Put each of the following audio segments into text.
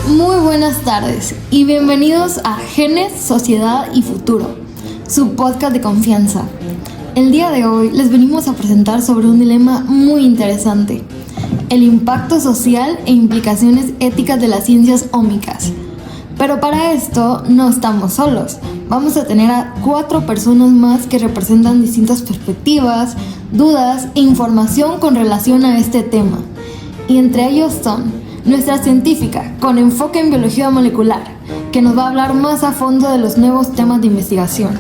Muy buenas tardes y bienvenidos a Genes, Sociedad y Futuro, su podcast de confianza. El día de hoy les venimos a presentar sobre un dilema muy interesante: el impacto social e implicaciones éticas de las ciencias ómicas. Pero para esto no estamos solos. Vamos a tener a 4 personas más que representan distintas perspectivas, dudas e información con relación a este tema. Y entre ellos son nuestra científica con enfoque en biología molecular, que nos va a hablar más a fondo de los nuevos temas de investigación.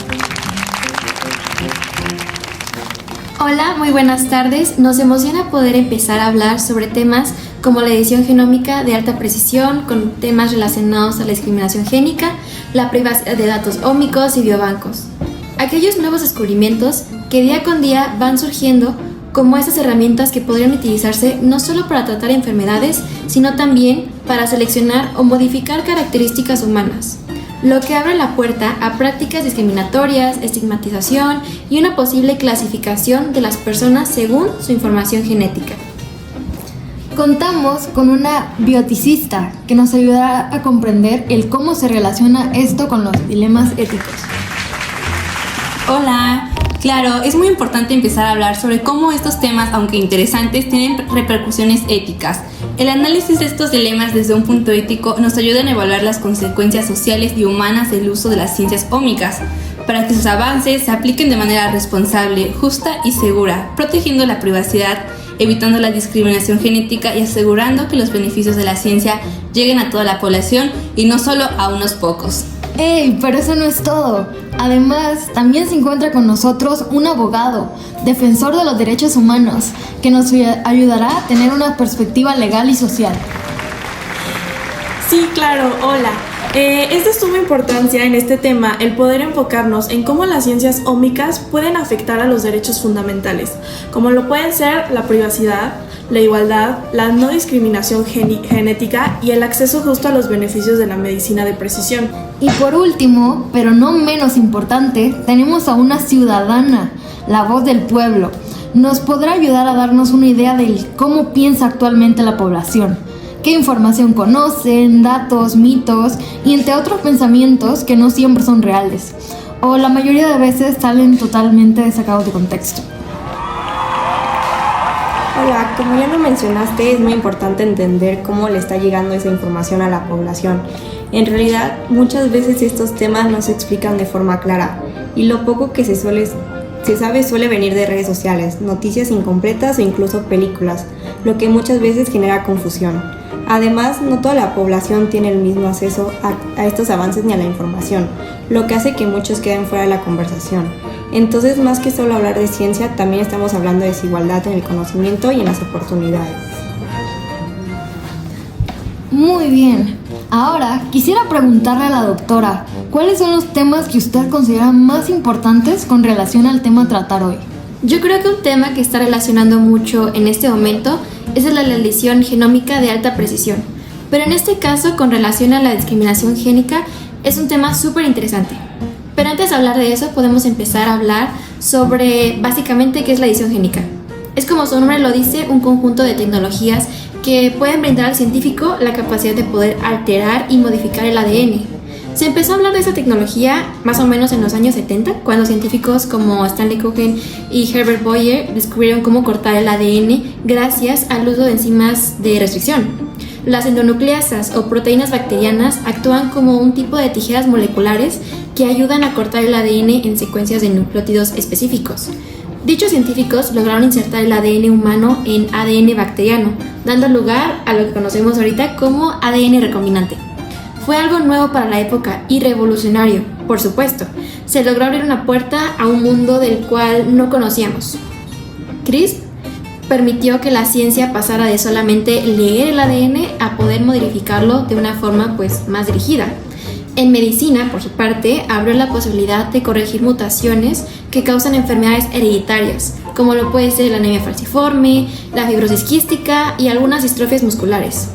Hola, muy buenas tardes. Nos emociona poder empezar a hablar sobre temas como la edición genómica de alta precisión, con temas relacionados a la discriminación génica, la privacidad de datos ómicos y biobancos. Aquellos nuevos descubrimientos que día con día van surgiendo como esas herramientas que podrían utilizarse no solo para tratar enfermedades, sino también para seleccionar o modificar características humanas, lo que abre la puerta a prácticas discriminatorias, estigmatización y una posible clasificación de las personas según su información genética. Contamos con una bioticista que nos ayudará a comprender el cómo se relaciona esto con los dilemas éticos. Hola. Claro, es muy importante empezar a hablar sobre cómo estos temas, aunque interesantes, tienen repercusiones éticas. El análisis de estos dilemas desde un punto ético nos ayuda a evaluar las consecuencias sociales y humanas del uso de las ciencias ómicas, para que sus avances se apliquen de manera responsable, justa y segura, protegiendo la privacidad, evitando la discriminación genética y asegurando que los beneficios de la ciencia lleguen a toda la población y no solo a unos pocos. ¡Ey! Pero eso no es todo. Además, también se encuentra con nosotros un abogado, defensor de los derechos humanos, que nos ayudará a tener una perspectiva legal y social. Sí, claro, hola. Es de suma importancia en este tema el poder enfocarnos en cómo las ciencias ómicas pueden afectar a los derechos fundamentales, como lo pueden ser la privacidad, la igualdad, la no discriminación genética y el acceso justo a los beneficios de la medicina de precisión. Y por último, pero no menos importante, tenemos a una ciudadana, la voz del pueblo. Nos podrá ayudar a darnos una idea de cómo piensa actualmente la población, qué información conocen, datos, mitos y entre otros pensamientos que no siempre son reales, o la mayoría de veces salen totalmente sacados de contexto. Hola, como ya lo mencionaste, es muy importante entender cómo le está llegando esa información a la población. En realidad, muchas veces estos temas no se explican de forma clara y lo poco que se sabe suele venir de redes sociales, noticias incompletas o incluso películas, lo que muchas veces genera confusión. Además, no toda la población tiene el mismo acceso a estos avances ni a la información, lo que hace que muchos queden fuera de la conversación. Entonces, más que solo hablar de ciencia, también estamos hablando de desigualdad en el conocimiento y en las oportunidades. Muy bien. Ahora, quisiera preguntarle a la doctora, ¿cuáles son los temas que usted considera más importantes con relación al tema a tratar hoy? Yo creo que un tema que está relacionando mucho en este momento es la edición genómica de alta precisión. Pero en este caso, con relación a la discriminación génica, es un tema súper interesante. Pero antes de hablar de eso, podemos empezar a hablar sobre básicamente qué es la edición génica. Es, como su nombre lo dice, un conjunto de tecnologías que pueden brindar al científico la capacidad de poder alterar y modificar el ADN. Se empezó a hablar de esta tecnología más o menos en los años 70, cuando científicos como Stanley Cohen y Herbert Boyer descubrieron cómo cortar el ADN gracias al uso de enzimas de restricción. Las endonucleasas o proteínas bacterianas actúan como un tipo de tijeras moleculares que ayudan a cortar el ADN en secuencias de nucleótidos específicos. Dichos científicos lograron insertar el ADN humano en ADN bacteriano, dando lugar a lo que conocemos ahorita como ADN recombinante. Fue algo nuevo para la época y revolucionario, por supuesto. Se logró abrir una puerta a un mundo del cual no conocíamos. CRISPR permitió que la ciencia pasara de solamente leer el ADN a poder modificarlo de una forma más dirigida. En medicina, por su parte, abrió la posibilidad de corregir mutaciones que causan enfermedades hereditarias, como lo puede ser la anemia falciforme, la fibrosis quística y algunas distrofias musculares.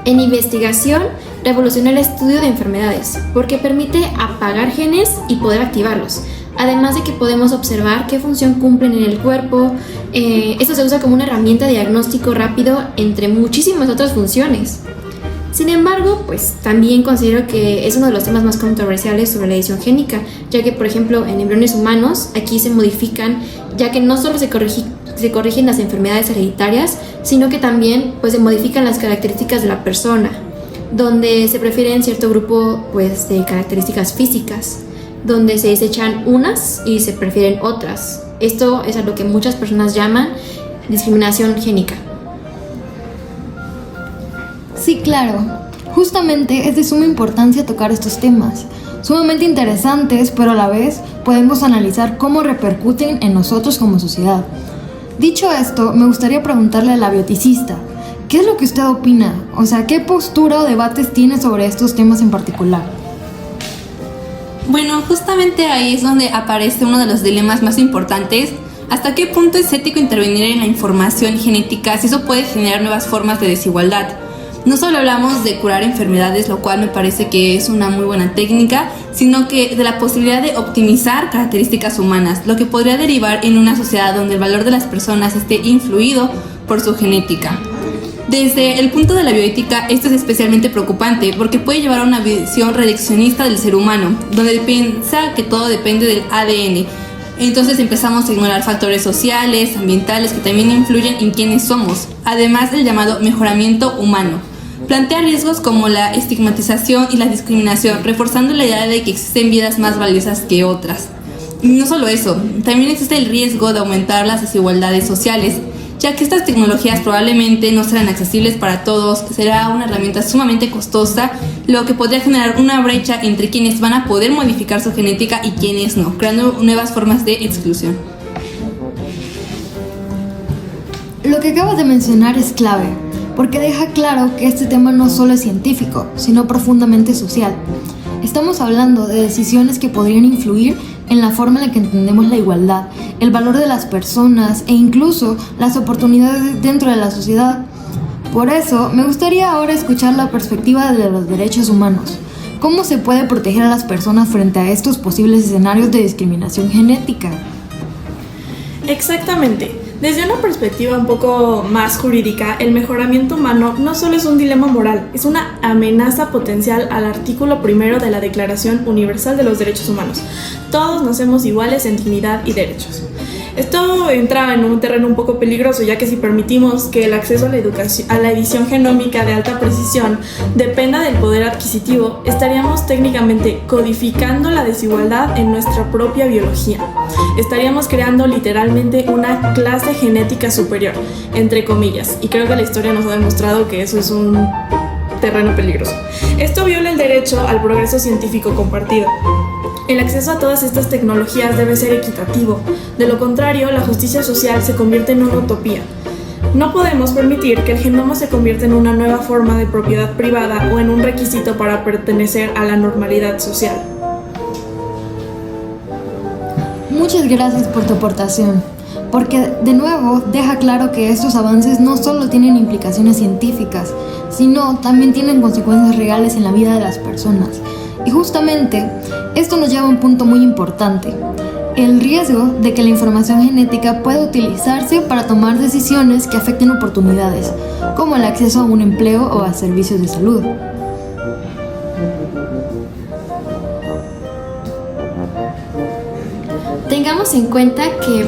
En investigación, revolucionó el estudio de enfermedades, porque permite apagar genes y poder activarlos, además de que podemos observar qué función cumplen en el cuerpo. Esto se usa como una herramienta de diagnóstico rápido entre muchísimas otras funciones. Sin embargo, pues también considero que es uno de los temas más controversiales sobre la edición génica, ya que, por ejemplo, en embriones humanos aquí se modifican, ya que no solo se corrigen las enfermedades hereditarias, sino que también pues se modifican las características de la persona, donde se prefieren cierto grupo pues de características físicas, donde se desechan unas y se prefieren otras. Esto es a lo que muchas personas llaman discriminación génica. Sí, claro. Justamente es de suma importancia tocar estos temas, sumamente interesantes, pero a la vez podemos analizar cómo repercuten en nosotros como sociedad. Dicho esto, me gustaría preguntarle a la bioticista, ¿qué es lo que usted opina? O sea, ¿qué postura o debates tiene sobre estos temas en particular? Bueno, justamente ahí es donde aparece uno de los dilemas más importantes. ¿Hasta qué punto es ético intervenir en la información genética si eso puede generar nuevas formas de desigualdad? No solo hablamos de curar enfermedades, lo cual me parece que es una muy buena técnica, sino que de la posibilidad de optimizar características humanas, lo que podría derivar en una sociedad donde el valor de las personas esté influido por su genética. Desde el punto de la bioética, esto es especialmente preocupante porque puede llevar a una visión reduccionista del ser humano, donde piensa que todo depende del ADN. Entonces empezamos a ignorar factores sociales, ambientales que también influyen en quiénes somos, además del llamado mejoramiento humano. Plantea riesgos como la estigmatización y la discriminación, reforzando la idea de que existen vidas más valiosas que otras. Y no solo eso, también existe el riesgo de aumentar las desigualdades sociales, ya que estas tecnologías probablemente no serán accesibles para todos, será una herramienta sumamente costosa, lo que podría generar una brecha entre quienes van a poder modificar su genética y quienes no, creando nuevas formas de exclusión. Lo que acabas de mencionar es clave, porque deja claro que este tema no solo es científico, sino profundamente social. Estamos hablando de decisiones que podrían influir en la forma en la que entendemos la igualdad, el valor de las personas e incluso las oportunidades dentro de la sociedad. Por eso, me gustaría ahora escuchar la perspectiva de los derechos humanos. ¿Cómo se puede proteger a las personas frente a estos posibles escenarios de discriminación genética? Exactamente. Desde una perspectiva un poco más jurídica, el mejoramiento humano no solo es un dilema moral, es una amenaza potencial al artículo 1 de la Declaración Universal de los Derechos Humanos. Todos nacemos iguales en dignidad y derechos. Esto entra en un terreno un poco peligroso, ya que si permitimos que el acceso a la edición genómica de alta precisión dependa del poder adquisitivo, estaríamos técnicamente codificando la desigualdad en nuestra propia biología. Estaríamos creando literalmente una clase genética superior, entre comillas, y creo que la historia nos ha demostrado que eso es un terreno peligroso. Esto viola el derecho al progreso científico compartido. El acceso a todas estas tecnologías debe ser equitativo. De lo contrario, la justicia social se convierte en una utopía. No podemos permitir que el genoma se convierta en una nueva forma de propiedad privada o en un requisito para pertenecer a la normalidad social. Muchas gracias por tu aportación, porque de nuevo deja claro que estos avances no solo tienen implicaciones científicas, sino también tienen consecuencias reales en la vida de las personas. Y justamente, esto nos lleva a un punto muy importante, el riesgo de que la información genética pueda utilizarse para tomar decisiones que afecten oportunidades, como el acceso a un empleo o a servicios de salud. Tengamos en cuenta que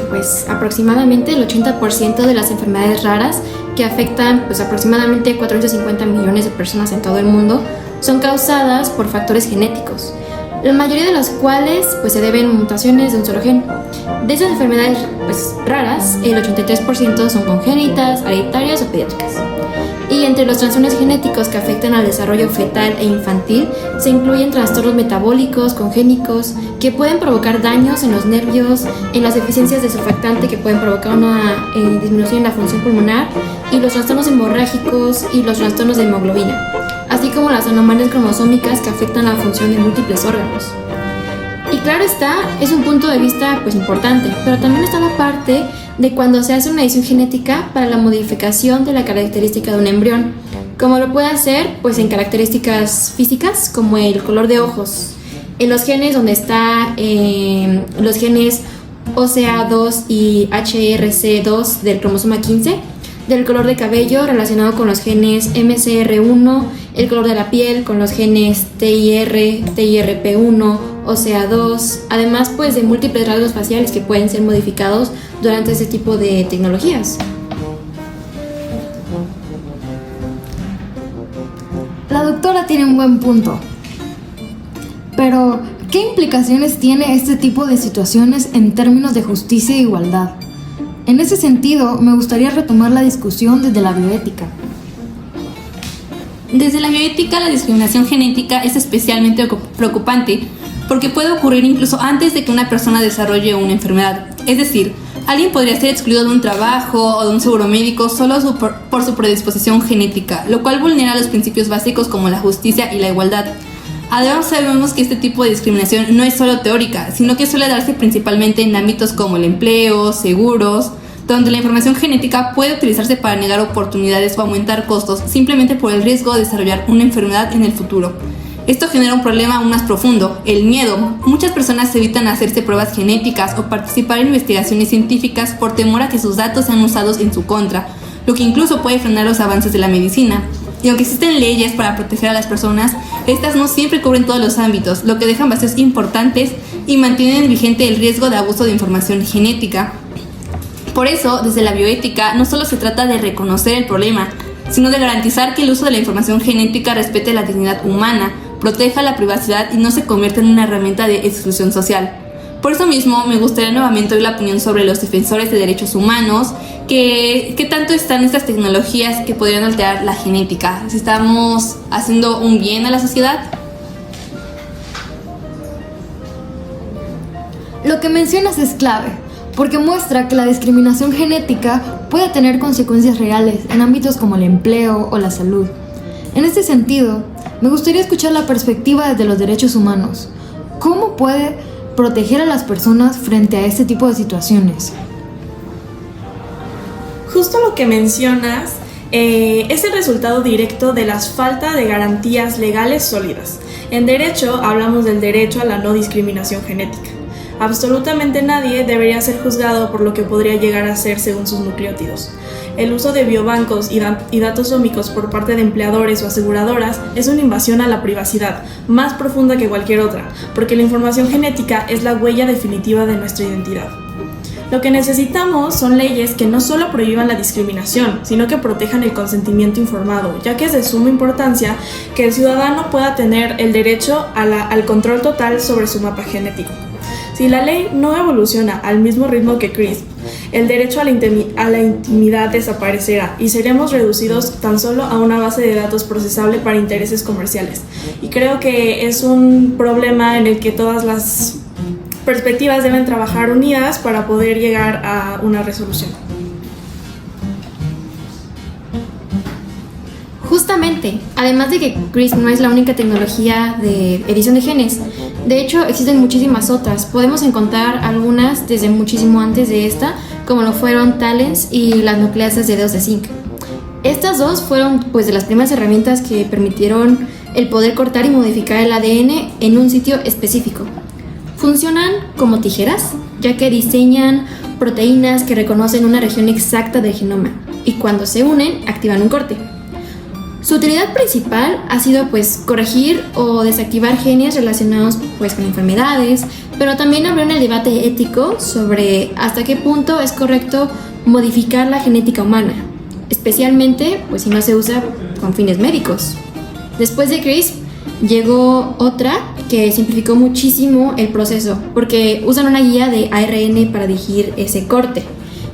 aproximadamente el 80% de las enfermedades raras que afectan aproximadamente 450 millones de personas en todo el mundo son causadas por factores genéticos, la mayoría de los cuales se deben a mutaciones de un solo gen. De esas enfermedades raras, el 83% son congénitas, hereditarias o pediátricas. Y entre los trastornos genéticos que afectan al desarrollo fetal e infantil se incluyen trastornos metabólicos, congénicos, que pueden provocar daños en los nervios, en las deficiencias de surfactante que pueden provocar una disminución en la función pulmonar, y los trastornos hemorrágicos y los trastornos de hemoglobina, así como las anomalias cromosómicas que afectan la función de múltiples órganos. Y claro está, es un punto de vista importante, pero también está la parte de cuando se hace una edición genética para la modificación de la característica de un embrión, como lo puede hacer en características físicas como el color de ojos, en los genes donde está los genes OCA2 y HRC2 del cromosoma 15, del color de cabello relacionado con los genes MCR1, el color de la piel con los genes TIR, TIRP1, OCA2, además pues de múltiples rasgos faciales que pueden ser modificados durante este tipo de tecnologías. La doctora tiene un buen punto. Pero, ¿qué implicaciones tiene este tipo de situaciones en términos de justicia e igualdad? En ese sentido, me gustaría retomar la discusión desde la bioética. Desde la bioética, la discriminación genética es especialmente preocupante porque puede ocurrir incluso antes de que una persona desarrolle una enfermedad. Es decir, alguien podría ser excluido de un trabajo o de un seguro médico solo por su predisposición genética, lo cual vulnera los principios básicos como la justicia y la igualdad. Además, sabemos que este tipo de discriminación no es solo teórica, sino que suele darse principalmente en ámbitos como el empleo, seguros, donde la información genética puede utilizarse para negar oportunidades o aumentar costos simplemente por el riesgo de desarrollar una enfermedad en el futuro. Esto genera un problema aún más profundo, el miedo. Muchas personas evitan hacerse pruebas genéticas o participar en investigaciones científicas por temor a que sus datos sean usados en su contra, lo que incluso puede frenar los avances de la medicina. Y aunque existen leyes para proteger a las personas, estas no siempre cubren todos los ámbitos, lo que deja vacíos importantes y mantienen vigente el riesgo de abuso de información genética. Por eso, desde la bioética, no solo se trata de reconocer el problema, sino de garantizar que el uso de la información genética respete la dignidad humana, proteja la privacidad y no se convierta en una herramienta de exclusión social. Por eso mismo, me gustaría nuevamente oír la opinión sobre los defensores de derechos humanos, ¿qué tanto están estas tecnologías que podrían alterar la genética? ¿Si estamos haciendo un bien a la sociedad? Lo que mencionas es clave, porque muestra que la discriminación genética puede tener consecuencias reales en ámbitos como el empleo o la salud. En este sentido, me gustaría escuchar la perspectiva desde los derechos humanos. ¿Cómo puede proteger a las personas frente a este tipo de situaciones? Justo lo que mencionas es el resultado directo de la falta de garantías legales sólidas. En derecho hablamos del derecho a la no discriminación genética. Absolutamente nadie debería ser juzgado por lo que podría llegar a ser según sus nucleótidos. El uso de biobancos y datos sómicos por parte de empleadores o aseguradoras es una invasión a la privacidad, más profunda que cualquier otra, porque la información genética es la huella definitiva de nuestra identidad. Lo que necesitamos son leyes que no solo prohíban la discriminación, sino que protejan el consentimiento informado, ya que es de suma importancia que el ciudadano pueda tener el derecho al control total sobre su mapa genético. Si la ley no evoluciona al mismo ritmo que CRISPR, el derecho a la intimidad desaparecerá y seremos reducidos tan solo a una base de datos procesable para intereses comerciales. Y creo que es un problema en el que todas las perspectivas deben trabajar unidas para poder llegar a una resolución. Justamente, además de que CRISPR no es la única tecnología de edición de genes, de hecho existen muchísimas otras. Podemos encontrar algunas desde muchísimo antes de esta, como lo fueron TALENs y las nucleasas de dedos de zinc. Estas dos fueron pues de las primeras herramientas que permitieron el poder cortar y modificar el ADN en un sitio específico. Funcionan como tijeras, ya que diseñan proteínas que reconocen una región exacta del genoma y cuando se unen activan un corte. Su utilidad principal ha sido pues corregir o desactivar genes relacionados pues con enfermedades, pero también abrieron el debate ético sobre hasta qué punto es correcto modificar la genética humana, especialmente pues si no se usa con fines médicos. Después de CRISPR llegó otra que simplificó muchísimo el proceso porque usan una guía de ARN para dirigir ese corte.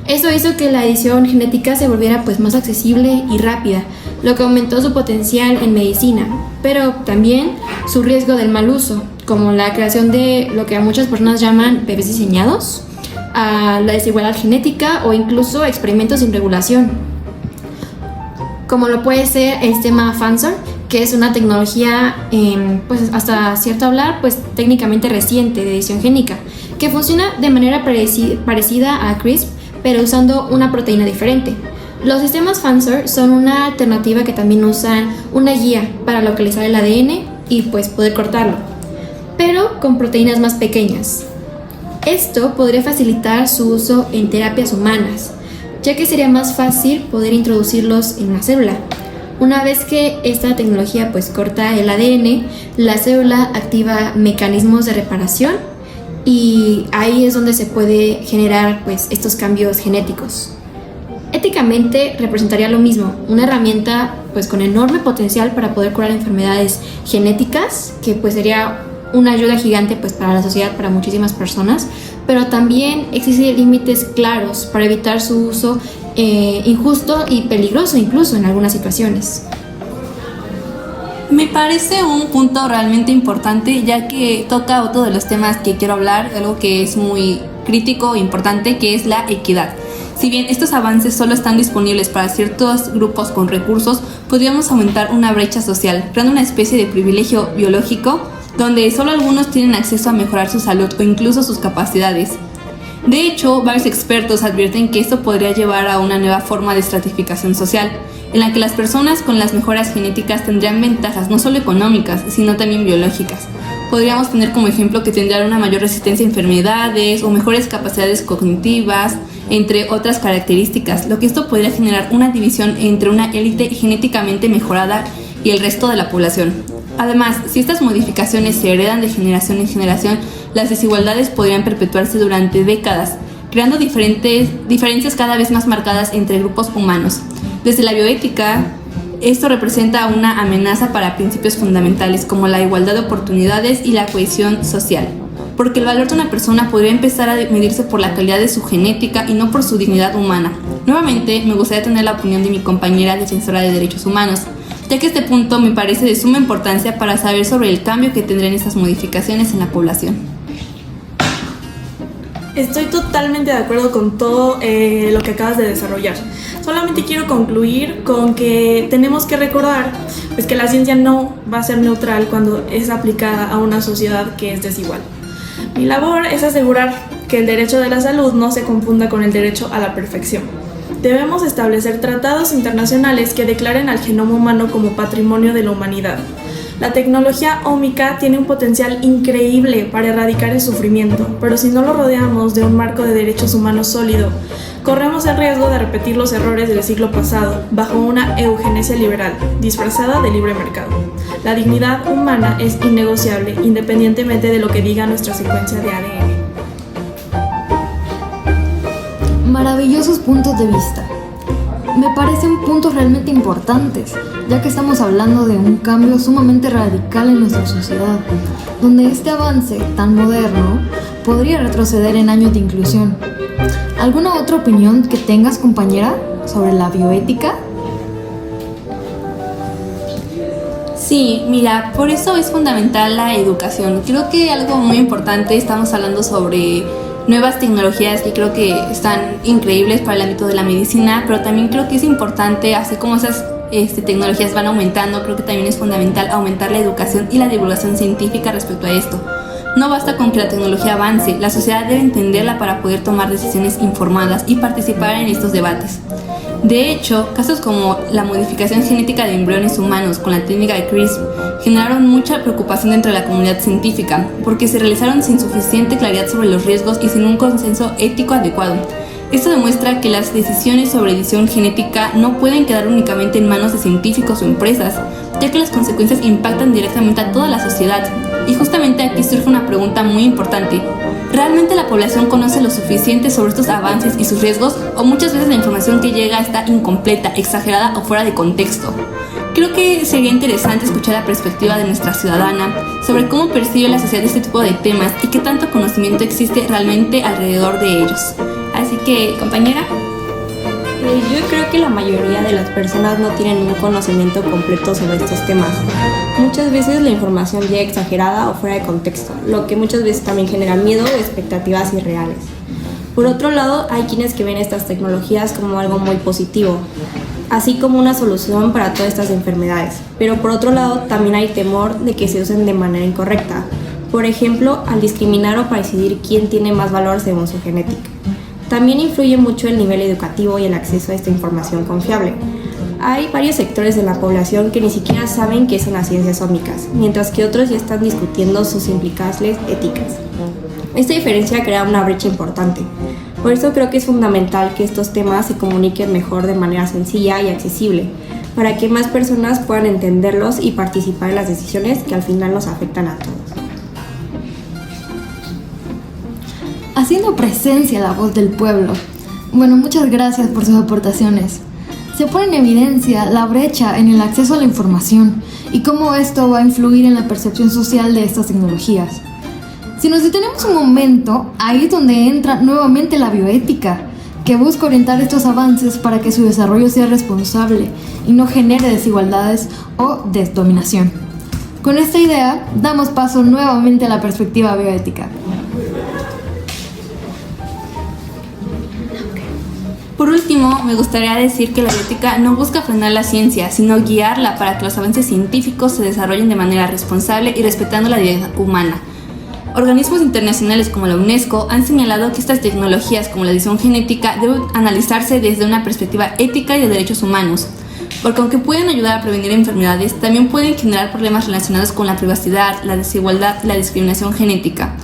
Eso hizo que la edición genética se volviera pues más accesible y rápida, lo que aumentó su potencial en medicina, pero también su riesgo del mal uso, como la creación de lo que a muchas personas llaman bebés diseñados, a la desigualdad genética o incluso experimentos sin regulación, como lo puede ser el sistema FANSOR, que es una tecnología pues hasta cierto hablar pues técnicamente reciente de edición génica, que funciona de manera parecida a CRISPR, pero usando una proteína diferente. Los sistemas FANSOR son una alternativa que también usan una guía para localizar el ADN y pues poder cortarlo, pero con proteínas más pequeñas. Esto podría facilitar su uso en terapias humanas, ya que sería más fácil poder introducirlos en una célula. Una vez que esta tecnología pues corta el ADN, la célula activa mecanismos de reparación y ahí es donde se puede generar pues estos cambios genéticos. Éticamente representaría lo mismo, una herramienta pues con enorme potencial para poder curar enfermedades genéticas, que pues sería una ayuda gigante pues para la sociedad, para muchísimas personas, pero también existen límites claros para evitar su uso injusto y peligroso incluso en algunas situaciones. Me parece un punto realmente importante, ya que toca otro de los temas que quiero hablar, algo que es muy crítico e importante, que es la equidad. Si bien estos avances solo están disponibles para ciertos grupos con recursos, podríamos aumentar una brecha social, creando una especie de privilegio biológico donde solo algunos tienen acceso a mejorar su salud o incluso sus capacidades. De hecho, varios expertos advierten que esto podría llevar a una nueva forma de estratificación social, en la que las personas con las mejoras genéticas tendrían ventajas no solo económicas, sino también biológicas. Podríamos tener como ejemplo que tendrían una mayor resistencia a enfermedades o mejores capacidades cognitivas, entre otras características, lo que esto podría generar una división entre una élite genéticamente mejorada y el resto de la población. Además, si estas modificaciones se heredan de generación en generación, las desigualdades podrían perpetuarse durante décadas, creando diferencias cada vez más marcadas entre grupos humanos. Desde la bioética, esto representa una amenaza para principios fundamentales como la igualdad de oportunidades y la cohesión social, porque el valor de una persona podría empezar a medirse por la calidad de su genética y no por su dignidad humana. Nuevamente, me gustaría tener la opinión de mi compañera defensora de derechos humanos, ya que este punto me parece de suma importancia para saber sobre el cambio que tendrán estas modificaciones en la población. Estoy totalmente de acuerdo con todo lo que acabas de desarrollar. Solamente quiero concluir con que tenemos que recordar pues, que la ciencia no va a ser neutral cuando es aplicada a una sociedad que es desigual. Mi labor es asegurar que el derecho de la salud no se confunda con el derecho a la perfección. Debemos establecer tratados internacionales que declaren al genoma humano como patrimonio de la humanidad. La tecnología ómica tiene un potencial increíble para erradicar el sufrimiento, pero si no lo rodeamos de un marco de derechos humanos sólido, corremos el riesgo de repetir los errores del siglo pasado bajo una eugenesia liberal, disfrazada de libre mercado. La dignidad humana es innegociable, independientemente de lo que diga nuestra secuencia de ADN. Maravillosos puntos de vista. Me parecen puntos realmente importantes, ya que estamos hablando de un cambio sumamente radical en nuestra sociedad, donde este avance tan moderno podría retroceder en años de inclusión. ¿Alguna otra opinión que tengas, compañera, sobre la bioética? Sí, mira, por eso es fundamental la educación. Creo que algo muy importante, estamos hablando sobre nuevas tecnologías que creo que están increíbles para el ámbito de la medicina, pero también creo que es importante, así como esas tecnologías van aumentando, creo que también es fundamental aumentar la educación y la divulgación científica respecto a esto. No basta con que la tecnología avance, la sociedad debe entenderla para poder tomar decisiones informadas y participar en estos debates. De hecho, casos como la modificación genética de embriones humanos con la técnica de CRISPR generaron mucha preocupación dentro de la comunidad científica, porque se realizaron sin suficiente claridad sobre los riesgos y sin un consenso ético adecuado. Esto demuestra que las decisiones sobre edición genética no pueden quedar únicamente en manos de científicos o empresas, ya que las consecuencias impactan directamente a toda la sociedad. Y justamente aquí surge una pregunta muy importante. ¿Realmente la población conoce lo suficiente sobre estos avances y sus riesgos? ¿O muchas veces la información que llega está incompleta, exagerada o fuera de contexto? Creo que sería interesante escuchar la perspectiva de nuestra ciudadana sobre cómo percibe la sociedad este tipo de temas y qué tanto conocimiento existe realmente alrededor de ellos. Así que, compañera. Yo creo que la mayoría de las personas no tienen un conocimiento completo sobre estos temas. Muchas veces la información llega exagerada o fuera de contexto, lo que muchas veces también genera miedo o expectativas irreales. Por otro lado, hay quienes que ven estas tecnologías como algo muy positivo, así como una solución para todas estas enfermedades. Pero por otro lado, también hay temor de que se usen de manera incorrecta. Por ejemplo, al discriminar o para decidir quién tiene más valor según su genética. También influye mucho el nivel educativo y el acceso a esta información confiable. Hay varios sectores de la población que ni siquiera saben qué son las ciencias ómicas, mientras que otros ya están discutiendo sus implicaciones éticas. Esta diferencia crea una brecha importante. Por eso creo que es fundamental que estos temas se comuniquen mejor de manera sencilla y accesible, para que más personas puedan entenderlos y participar en las decisiones que al final nos afectan a todos. Haciendo presencia la voz del pueblo. Bueno, muchas gracias por sus aportaciones. Se pone en evidencia la brecha en el acceso a la información y cómo esto va a influir en la percepción social de estas tecnologías. Si nos detenemos un momento, ahí es donde entra nuevamente la bioética, que busca orientar estos avances para que su desarrollo sea responsable y no genere desigualdades o dominación. Con esta idea, damos paso nuevamente a la perspectiva bioética. Por último, me gustaría decir que la bioética no busca frenar la ciencia, sino guiarla para que los avances científicos se desarrollen de manera responsable y respetando la dignidad humana. Organismos internacionales como la UNESCO han señalado que estas tecnologías como la edición genética deben analizarse desde una perspectiva ética y de derechos humanos, porque aunque pueden ayudar a prevenir enfermedades, también pueden generar problemas relacionados con la privacidad, la desigualdad y la discriminación genética.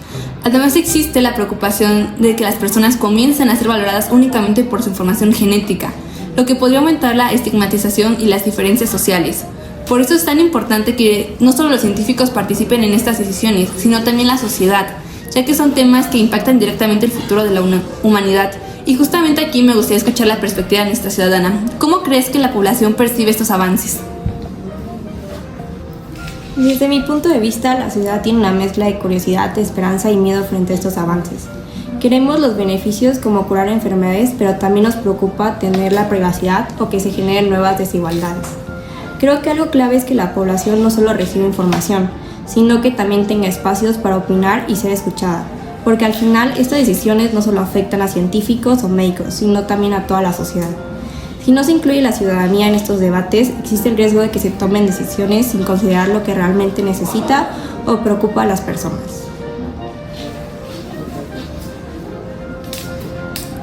Además existe la preocupación de que las personas comiencen a ser valoradas únicamente por su información genética, lo que podría aumentar la estigmatización y las diferencias sociales. Por eso es tan importante que no solo los científicos participen en estas decisiones, sino también la sociedad, ya que son temas que impactan directamente el futuro de la humanidad. Y justamente aquí me gustaría escuchar la perspectiva de nuestra ciudadana. ¿Cómo crees que la población percibe estos avances? Desde mi punto de vista, la sociedad tiene una mezcla de curiosidad, esperanza y miedo frente a estos avances. Queremos los beneficios como curar enfermedades, pero también nos preocupa tener la privacidad o que se generen nuevas desigualdades. Creo que algo clave es que la población no solo reciba información, sino que también tenga espacios para opinar y ser escuchada, porque al final estas decisiones no solo afectan a científicos o médicos, sino también a toda la sociedad. Si no se incluye la ciudadanía en estos debates, existe el riesgo de que se tomen decisiones sin considerar lo que realmente necesita o preocupa a las personas.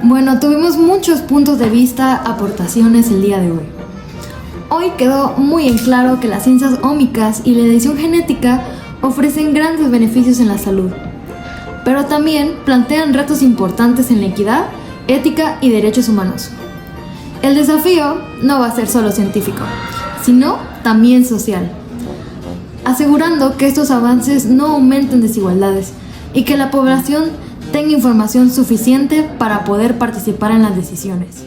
Bueno, tuvimos muchos puntos de vista, aportaciones el día de hoy. Hoy quedó muy en claro que las ciencias ómicas y la edición genética ofrecen grandes beneficios en la salud, pero también plantean retos importantes en la equidad, ética y derechos humanos. El desafío no va a ser solo científico, sino también social, asegurando que estos avances no aumenten desigualdades y que la población tenga información suficiente para poder participar en las decisiones.